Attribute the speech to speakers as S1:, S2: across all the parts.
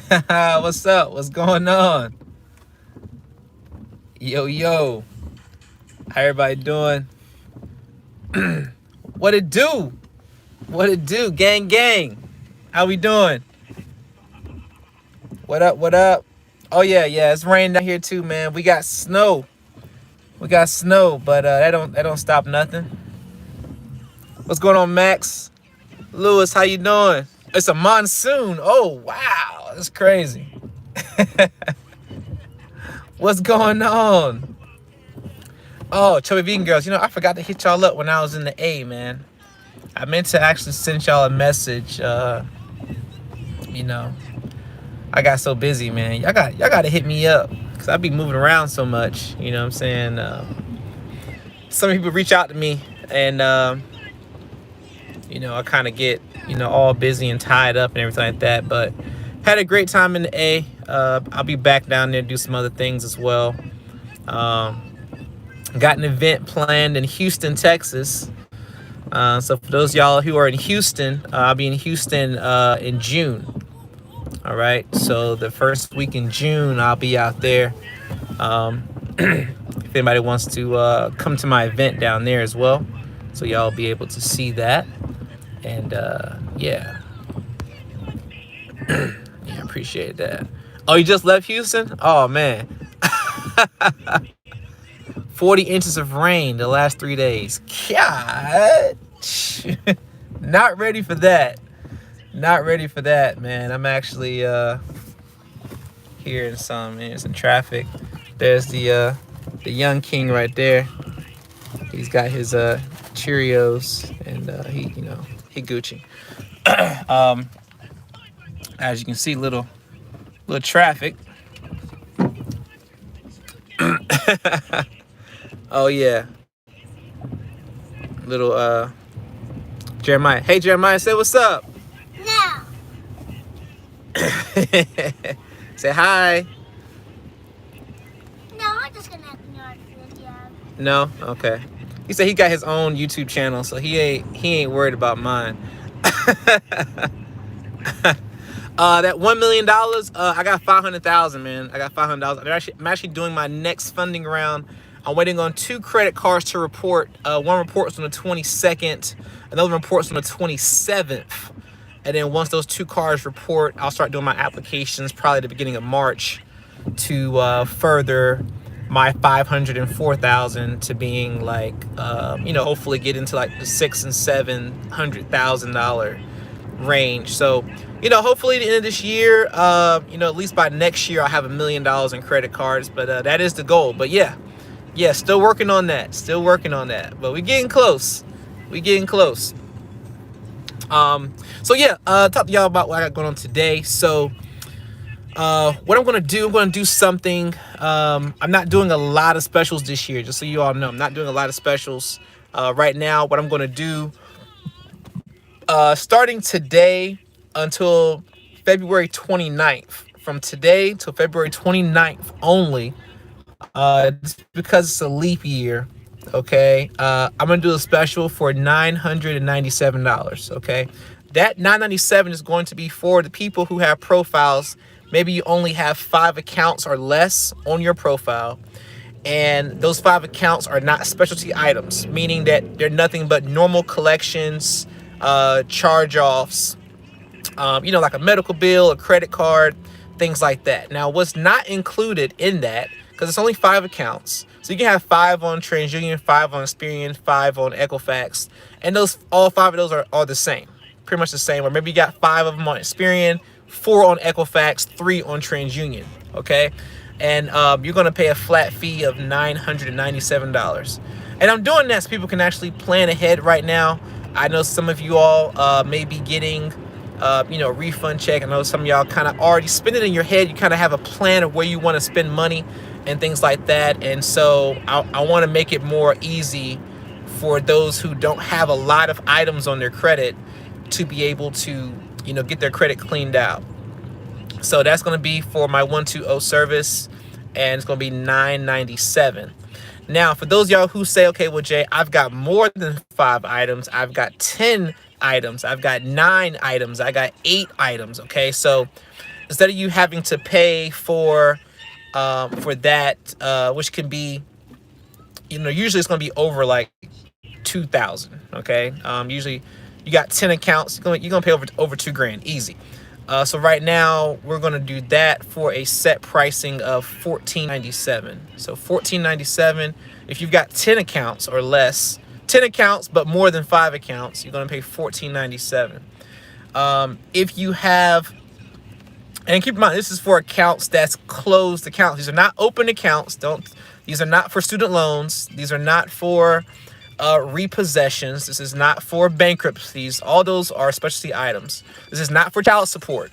S1: What's up? What's going on? Yo, yo. How everybody doing? What it do? What it do? Gang, gang. How we doing? What up? What up? Oh yeah, yeah. It's raining down here too, man. We got snow. We got snow, but that don't stop nothing. What's going on, Max? Lewis, how you doing? It's a monsoon. Oh wow, that's crazy. What's going on? Oh, Chubby Vegan Girls, I forgot to hit y'all up when I was in the A, man. I meant to actually send y'all a message. You know, I got so busy, man. Y'all got to hit me up because I be moving around so much. You know what I'm saying? Some people reach out to me, and I kind of get all busy and tied up and everything like that. But had a great time in the A. I'll be back down there to do some other things as well. Got an event planned in Houston, Texas. So for those of y'all who are in Houston, I'll be in Houston in June. All right. So the first week in June, I'll be out there. If anybody wants to come to my event down there as well, so y'all be able to see that. And yeah, yeah, appreciate that. Oh, you just left Houston? Oh man. 40 inches of rain the last 3 days. God. Not ready for that. Not ready for that, man. I'm actually hearing some traffic. There's the young king right there. He's got his Cheerios and he Gucci. As you can see, little traffic. Oh yeah. Little Jeremiah. Hey Jeremiah, say what's up.
S2: No.
S1: Say hi.
S2: No, I'm just gonna ignore the video.
S1: No? Okay. He said he got his own YouTube channel, so he ain't worried about mine. That $1 million, I got 500,000, man. I got 500,000. I'm actually doing my next funding round. I'm waiting on 2 credit cards to report. One reports on the 22nd, another reports on the 27th. And then once those 2 cards report, I'll start doing my applications probably at the beginning of March to further my 504,000 to being like, hopefully get into like the $600,000 and $700,000 range. So, hopefully at the end of this year, at least by next year, I'll have $1 million in credit cards. But that is the goal. But yeah, still working on that. But we're getting close. So yeah, talk to y'all about what I got going on today. So what I'm gonna do something. I'm not doing a lot of specials this year, just so you all know. I'm not doing a lot of specials right now. What I'm gonna do, starting today until February 29th, from today till February 29th only, because it's a leap year, okay, I'm gonna do a special for $997. Okay, that $997 is going to be for the people who have profiles. Maybe you only have 5 accounts or less on your profile, and those 5 accounts are not specialty items, meaning that they're nothing but normal collections, charge-offs, like a medical bill, a credit card, things like that. Now, what's not included in that, because it's only 5 accounts, so you can have 5 on TransUnion, 5 on Experian, 5 on Equifax, and all 5 of those are the same, pretty much the same. Or maybe you got 5 of them on Experian, 4 on Equifax, 3 on TransUnion. Okay, and you're gonna pay a flat fee of $997. And I'm doing that so people can actually plan ahead right now. I know some of you all may be getting refund check. I know some of y'all kind of already spend it in your head. You kind of have a plan of where you want to spend money and things like that. And so I want to make it more easy for those who don't have a lot of items on their credit to be able to, get their credit cleaned out. So that's going to be for my 120 service, and it's going to be $997. Now, for those of y'all who say, okay, well, Jay, I've got more than 5 items. I've got 10 items. I've got 9 items. I got 8 items. Okay, so instead of you having to pay for that, which can be, usually it's going to be over like 2,000. Okay, usually you got 10 accounts, you're gonna pay over $2,000 easy. So right now we're gonna do that for a set pricing of $14.97. So $14.97. If you've got 10 accounts or less, 10 accounts but more than 5 accounts, you're gonna pay $14.97. If you have, and keep in mind, this is for accounts that's closed accounts. These are not open accounts. These are not for student loans. These are not for repossessions. This is not for bankruptcies. All those are specialty items. This is not for child support.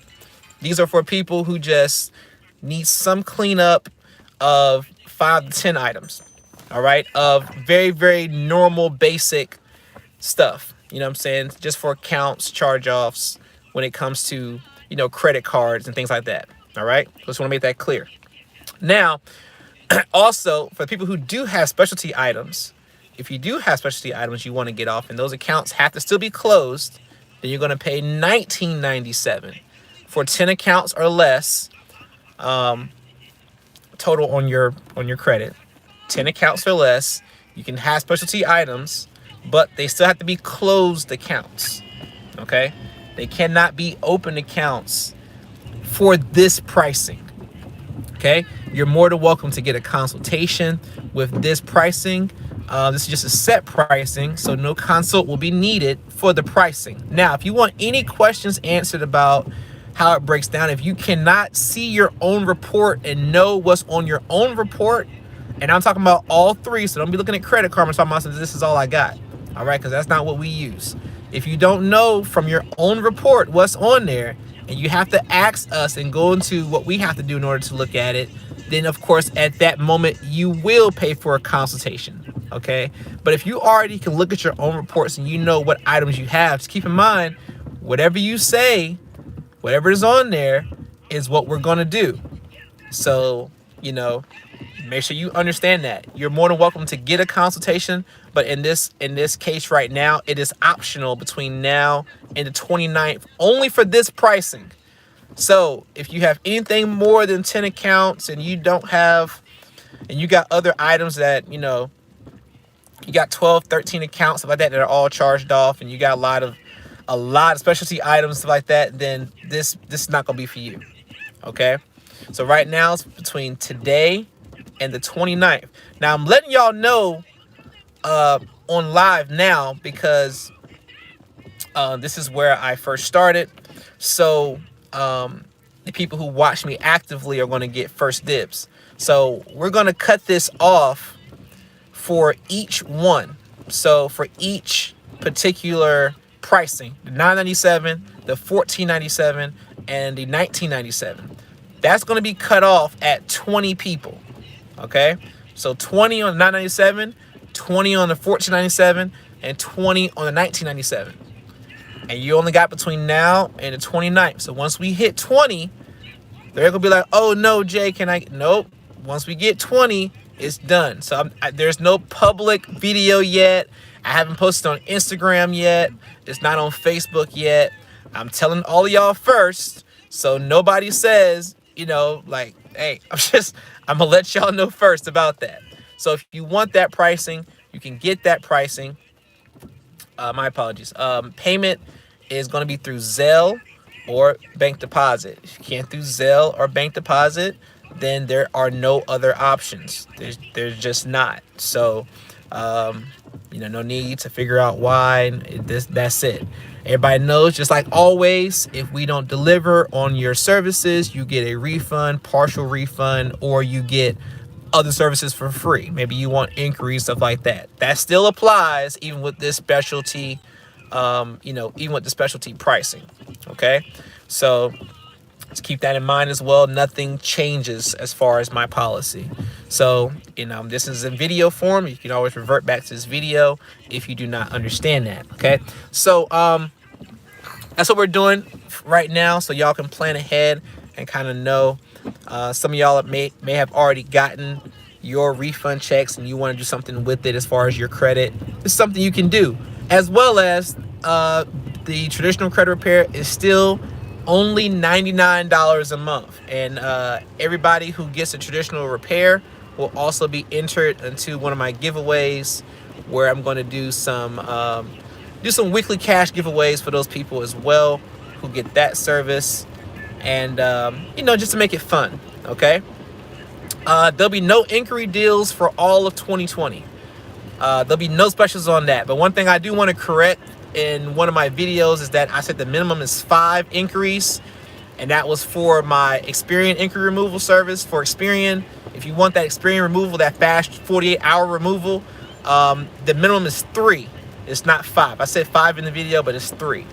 S1: These are for people who just need some cleanup of 5 to 10 items. All right, of very, very normal, basic stuff. You know what I'm saying? Just for accounts, charge-offs, when it comes to, credit cards and things like that. All right, just want to make that clear. Now, also for people who do have specialty items, if you do have specialty items you want to get off and those accounts have to still be closed, then you're going to pay $19.97 for 10 accounts or less, total on your credit. 10 accounts or less. You can have specialty items, but they still have to be closed accounts. Okay, they cannot be open accounts for this pricing. Okay, you're more than welcome to get a consultation with this pricing. This is just a set pricing, so no consult will be needed for the pricing. Now, if you want any questions answered about how it breaks down, if you cannot see your own report and know what's on your own report, and I'm talking about all 3, so don't be looking at Credit Karma and talking about this is all I got. All right, because that's not what we use. If you don't know from your own report what's on there, and you have to ask us and go into what we have to do in order to look at it, then of course at that moment you will pay for a consultation. Okay, but if you already can look at your own reports and you know what items you have, just keep in mind, whatever you say, whatever is on there is what we're going to do. So, make sure you understand that. You're more than welcome to get a consultation, but in this case right now, it is optional between now and the 29th, only for this pricing. So if you have anything more than 10 accounts and you got other items that, you got 12, 13 accounts, stuff like that are all charged off, and you got a lot of specialty items, stuff like that, then this is not going to be for you. Okay? So right now it's between today and the 29th. Now I'm letting y'all know on live now because this is where I first started. So the people who watch me actively are going to get first dibs. So we're going to cut this off for each one. So for each particular pricing, the $9.97, the $14.97, and the $19.97, that's going to be cut off at 20 people. Okay, so 20 on the $9.97, 20 on the $14.97, and 20 on the $19.97. And you only got between now and the 29th. So once we hit 20, they're gonna be like, "Oh no, Jay, can I?" Nope. Once we get 20, it's done. So there's no public video yet. I haven't posted on Instagram yet. It's not on Facebook yet. I'm telling all of y'all first, so nobody says, like, hey, I'm gonna let y'all know first about that. So if you want that pricing, you can get that pricing. My apologies. Payment is going to be through Zelle or bank deposit. If you can't do Zelle or bank deposit, then there are no other options. There's just not. So, no need to figure out why. That's it. Everybody knows, just like always, if we don't deliver on your services, you get a refund, partial refund, or you get other services for free. Maybe you want inquiries, stuff like that. That still applies even with this specialty, even with the specialty pricing. Okay, so let's keep that in mind as well. Nothing changes as far as my policy. So, this is in video form. You can always revert back to this video if you do not understand that. Okay, so that's what we're doing right now, so y'all can plan ahead and kind of know. Some of y'all may have already gotten your refund checks and you want to do something with it as far as your credit. It's something you can do, as well as the traditional credit repair is still only $99 a month. And everybody who gets a traditional repair will also be entered into one of my giveaways, where I'm going to do some weekly cash giveaways for those people as well who get that service. And just to make it fun. Okay. There'll be no inquiry deals for all of 2020. There'll be no specials on that. But one thing I do want to correct in one of my videos is that I said the minimum is 5 inquiries, and that was for my Experian inquiry removal service. For Experian, if you want that Experian removal, that fast 48-hour removal, the minimum is 3. It's not 5. I said 5 in the video, but it's 3.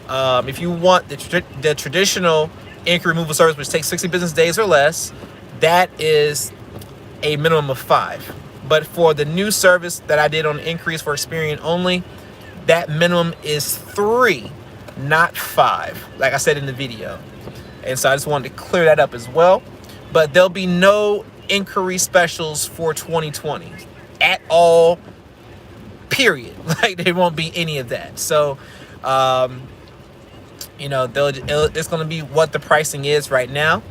S1: If you want the traditional inquiry removal service, which takes 60 business days or less, that is a minimum of 5. But for the new service that I did on inquiries for Experian only, that minimum is 3, not 5, like I said in the video. And so I just wanted to clear that up as well. But there'll be no inquiry specials for 2020 at all, period. Like, there won't be any of that. So, it's going to be what the pricing is right now.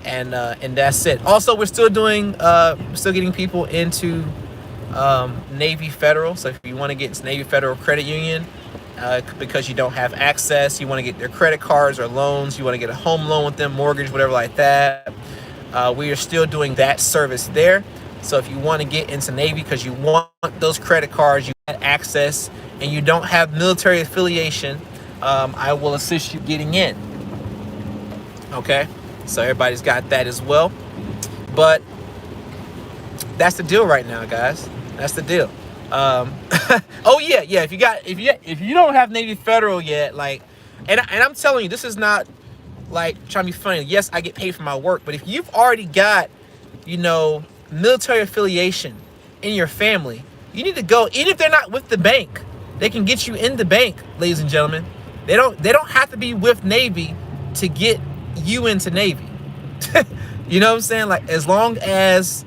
S1: And that's it. Also, we're still getting people into Navy Federal. So if you want to get into Navy Federal Credit Union, because you don't have access, you want to get their credit cards or loans, you want to get a home loan with them, mortgage, whatever like that, we are still doing that service there. So if you want to get into Navy because you want those credit cards, you want access, and you don't have military affiliation, I will assist you getting in. Okay? So everybody's got that as well. But that's the deal right now, guys. That's the deal. Oh yeah. If you don't have Navy Federal yet, like, and I'm telling you, this is not like trying to be funny. Yes, I get paid for my work, but if you've already got, military affiliation in your family, you need to go. Even if they're not with the bank, they can get you in the bank, ladies and gentlemen. They don't have to be with Navy to get you into Navy. You know what I'm saying? Like, as long as,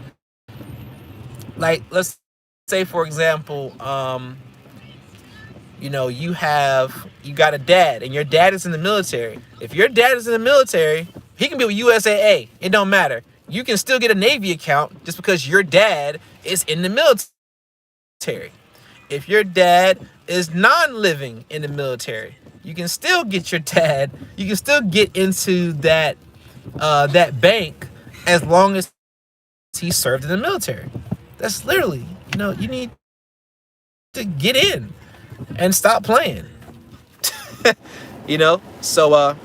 S1: like, let's say, for example, you got a dad, and your dad is in the military. If your dad is in the military, he can be with USAA. It don't matter. You can still get a Navy account just because your dad is in the military. If your dad is non-living in the military, you can still get your dad. You can still get into that bank as long as he served in the military. That's literally, you need to get in and stop playing. So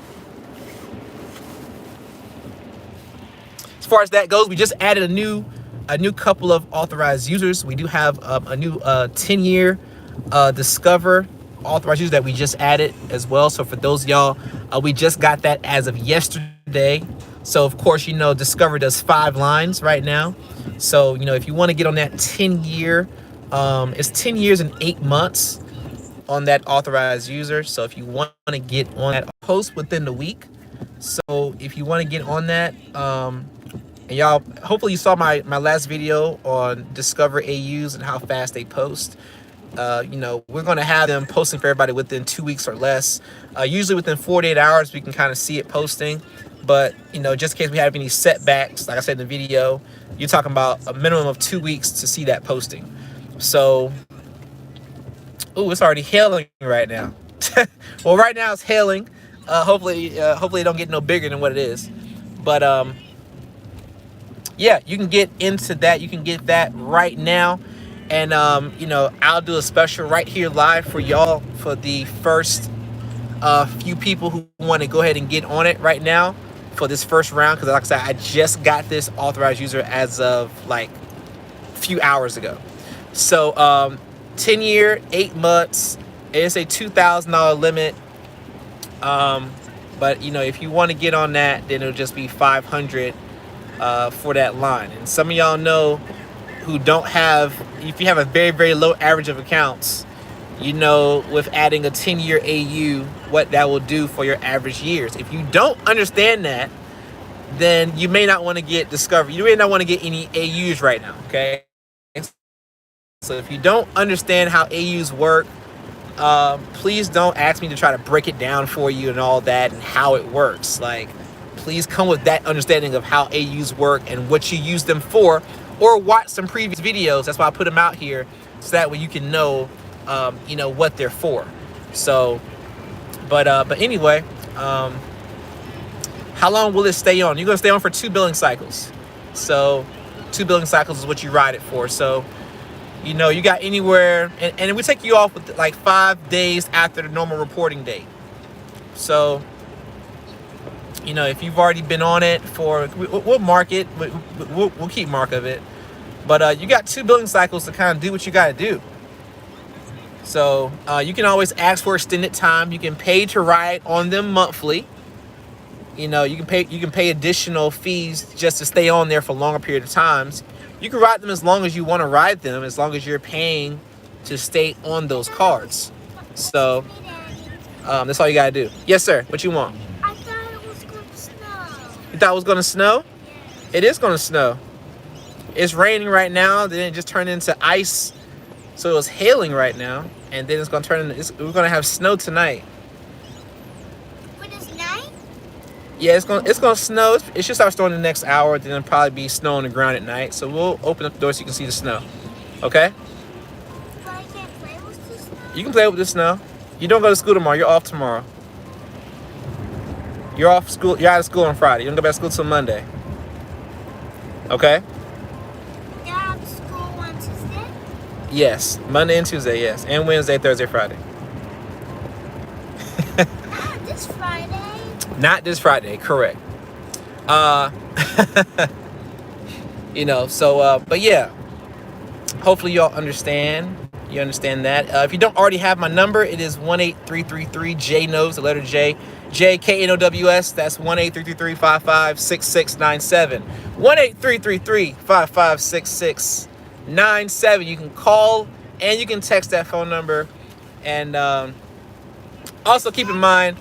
S1: as far as that goes, we just added a new couple of authorized users. We do have a new 10-year Discover authorized users that we just added as well. So for those of y'all, we just got that as of yesterday. So of course, Discover does 5 lines right now. So, if you want to get on that 10-year, it's 10 years and 8 months on that authorized user. So if you want to get on that, post within the week. So if you want to get on that, and y'all, hopefully you saw my last video on Discover AUs and how fast they post. We're going to have them posting for everybody within 2 weeks or less. Usually within 48 hours, we can kind of see it posting. But, just in case we have any setbacks, like I said in the video, you're talking about a minimum of 2 weeks to see that posting. So, it's already hailing right now. Well, right now it's hailing. Hopefully it don't get no bigger than what it is. But, yeah, you can get into that. You can get that right now. And, I'll do a special right here live for y'all for the first few people who want to go ahead and get on it right now for this first round. Because like I said, I just got this authorized user as of like a few hours ago. So 10 year, 8 months. It's a $2,000 limit. But, if you want to get on that, then it'll just be $500 for that line. And some of y'all know who don't have, if you have a very, very low average of accounts, with adding a 10-year AU, what that will do for your average years. If you don't understand that, then you may not want to get Discover. You may not want to get any AUs right now, okay? So if you don't understand how AUs work, Please don't ask me to try to break it down for you and all that and how it works. Like, please come with that understanding of how AUs work and what you use them for, or watch some previous videos. That's why I put them out here, so that way you can know, what they're for. So, but anyway, how long will it stay on? You're gonna stay on for 2 billing cycles. So 2 billing cycles is what you ride it for. So, you got anywhere, and we take you off with like 5 days after the normal reporting date. So, if you've already been on it we'll mark it, we'll keep mark of it. But you got 2 billing cycles to kind of do what you got to do. So you can always ask for extended time. You can pay to ride on them monthly. You can pay additional fees just to stay on there for a longer period of times. You can ride them as long as you want to ride them, as long as you're paying to stay on those cards. So that's all you gotta do. Yes, sir. What you want?
S2: I thought it was going to snow.
S1: You thought it was gonna snow?
S2: Yes.
S1: It is gonna snow. It's raining right now. Then it just turned into ice, so it was hailing right now, and then it's gonna turn into. We're gonna have snow tonight.
S2: When it's night?
S1: Yeah, it's gonna snow. It should start snowing in the next hour. Then it'll probably be snow on the ground at night. So we'll open up the door so you can see the snow. Okay?
S2: But I can't play with the snow?
S1: You can play with the snow. You don't go to school tomorrow. You're off tomorrow. You're off school. You're out of school on Friday. You don't go back to school till Monday. Okay?
S2: They're out of school on Tuesday?
S1: Yes, Monday and Tuesday. Yes, and Wednesday, Thursday, Friday.
S2: Not this Friday.
S1: Not this Friday, correct. But yeah, hopefully y'all understand. You understand that. If you don't already have my number, it is 1-8333-J-KNOWS, the letter J, JKNOWS. That's 1-833-556697. 1-833-556697. You can call and you can text that phone number. And also keep in mind,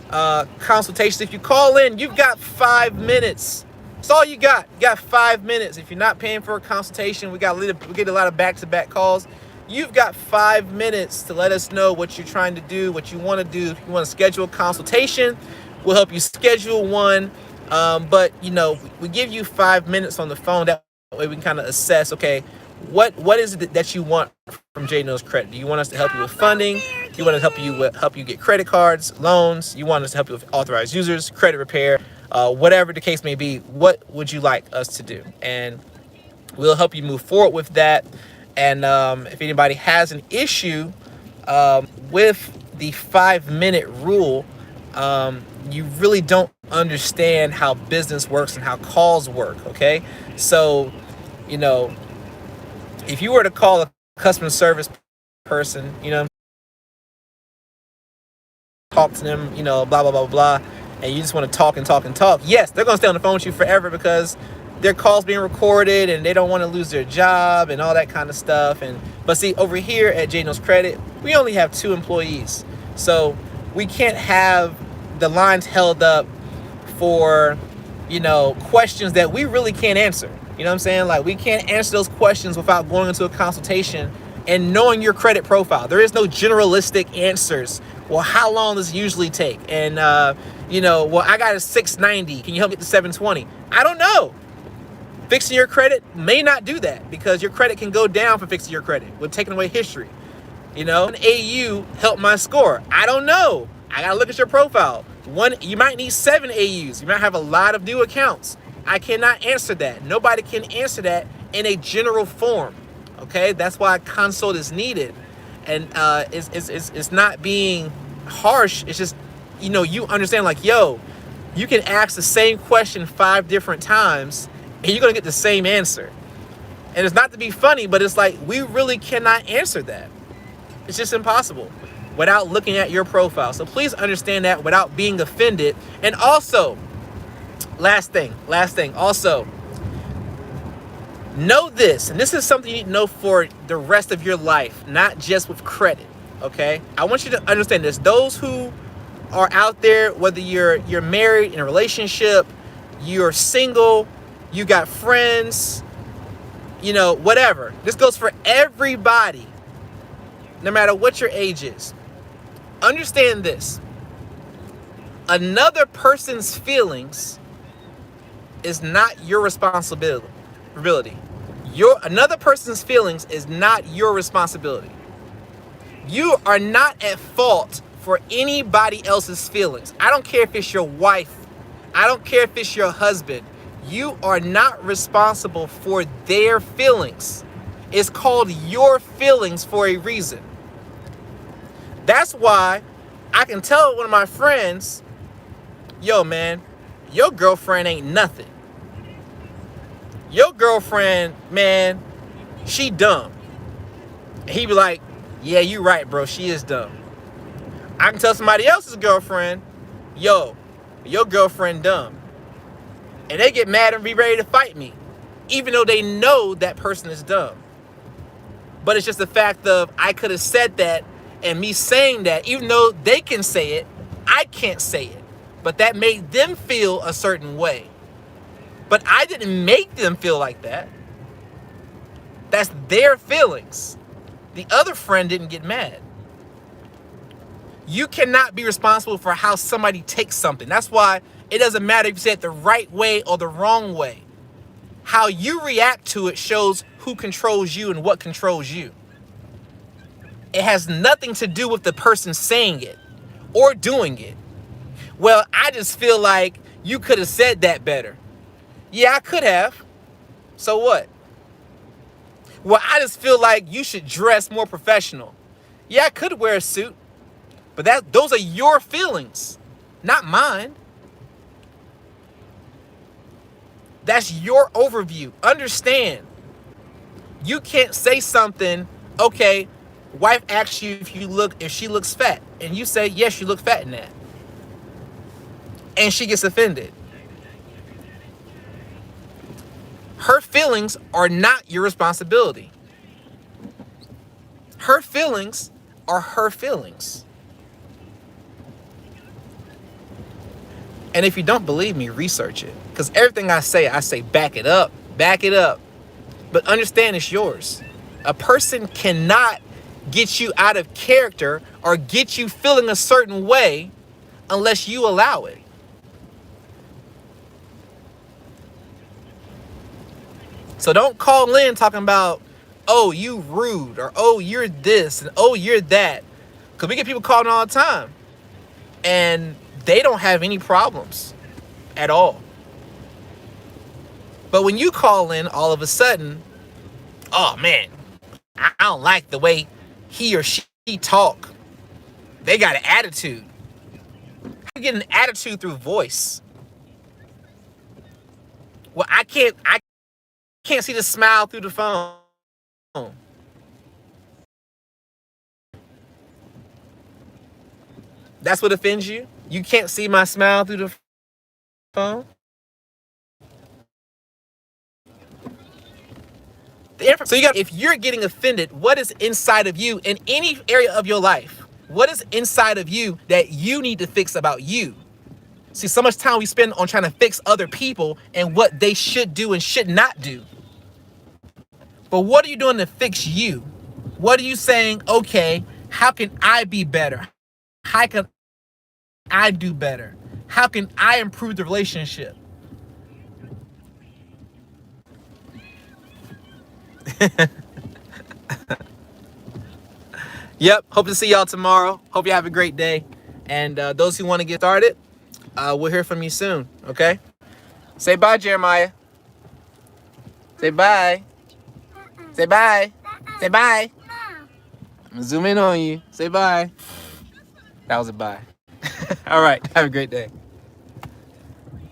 S1: consultation. If you call in, you've got 5 minutes. That's all you got. You got 5 minutes. If you're not paying for a consultation, we get a lot of back-to-back calls. You've got 5 minutes to let us know what you're trying to do, what you want to do. If you want to schedule a consultation, we'll help you schedule one. But we give you 5 minutes on the phone. That way we can kind of assess, okay, what is it that you want from J-Knows Credit? Do you want us to help you with funding? Do you want us to help you get credit cards, loans? You want us to help you with authorized users, credit repair, whatever the case may be? What would you like us to do? And we'll help you move forward with that. And if anybody has an issue with the 5-minute rule, you really don't understand how business works and how calls work, okay? So, if you were to call a customer service person, talk to them, blah, blah, blah, blah, and you just want to talk and talk and talk, yes, they're going to stay on the phone with you forever because their call's being recorded and they don't want to lose their job and all that kind of stuff. But see, over here at J-Knows Credit, we only have 2 employees. So we can't have the lines held up for, questions that we really can't answer. You know what I'm saying? Like, we can't answer those questions without going into a consultation and knowing your credit profile. There is no generalistic answers. Well, how long does it usually take? And, well, I got a 690. Can you help me get to 720? I don't know. Fixing your credit may not do that because your credit can go down for fixing your credit with taking away history. An AU helped my score. I don't know. I got to look at your profile. You might need 7 AUs. You might have a lot of new accounts. I cannot answer that. Nobody can answer that in a general form. Okay, that's why a consult is needed, and it's not being harsh. It's just you understand, like, yo, you can ask the same question 5 different times, and you're gonna get the same answer. And it's not to be funny, but it's like we really cannot answer that. It's just impossible without looking at your profile. So please understand that without being offended. And also, last thing, also, know this, and this is something you need to know for the rest of your life, not just with credit, okay? I want you to understand this. Those who are out there, whether you're married, in a relationship, you're single, you got friends, whatever. This goes for everybody, no matter what your age is. Understand this. Another person's feelings is not your responsibility. Another person's feelings is not your responsibility. You are not at fault for anybody else's feelings. I don't care if it's your wife. I don't care if it's your husband. You are not responsible for their feelings. It's called your feelings for a reason. That's why I can tell one of my friends, yo, man, your girlfriend ain't nothing. Your girlfriend, man, she dumb. And he be like, yeah, you right, bro. She is dumb. I can tell somebody else's girlfriend, yo, your girlfriend dumb. And they get mad and be ready to fight me, even though they know that person is dumb. But it's just the fact of I could have said that, and me saying that, even though they can say it, I can't say it. But that made them feel a certain way. But I didn't make them feel like that. That's their feelings. The other friend didn't get mad. You cannot be responsible for how somebody takes something. That's why it doesn't matter if you say it the right way or the wrong way. How you react to it shows who controls you and what controls you. It has nothing to do with the person saying it or doing it. Well, I just feel like you could have said that better. Yeah, I could have. So what? Well, I just feel like you should dress more professional. Yeah, I could wear a suit. But those are your feelings, not mine. That's your overview. Understand. You can't say something, okay, wife asks you if she looks fat. And you say, yes, you look fat in that. And she gets offended. Her feelings are not your responsibility. Her feelings are her feelings. And if you don't believe me, research it. Because everything I say back it up. Back it up. But understand it's yours. A person cannot get you out of character or get you feeling a certain way unless you allow it. So don't call in talking about, oh, you rude, or oh, you're this, and oh, you're that. Because we get people calling all the time. And they don't have any problems at all. But when you call in, all of a sudden, oh man, I don't like the way he or she talk. They got an attitude. How do you get an attitude through voice? Well, I can't see the smile through the phone. That's what offends you? You can't see my smile through the phone? So if you're getting offended, what is inside of you in any area of your life? What is inside of you that you need to fix about you? See, so much time we spend on trying to fix other people and what they should do and should not do. But what are you doing to fix you? What are you saying, okay, how can I be better? How can I do better? How can I improve the relationship? Yep. Hope to see y'all tomorrow. Hope you have a great day. And those who want to get started, we'll hear from you soon. Okay? Say bye, Jeremiah. Say bye. Say bye. Say bye. I'm gonna zoom in on you. Say bye. That was a bye. All right. Have a great day.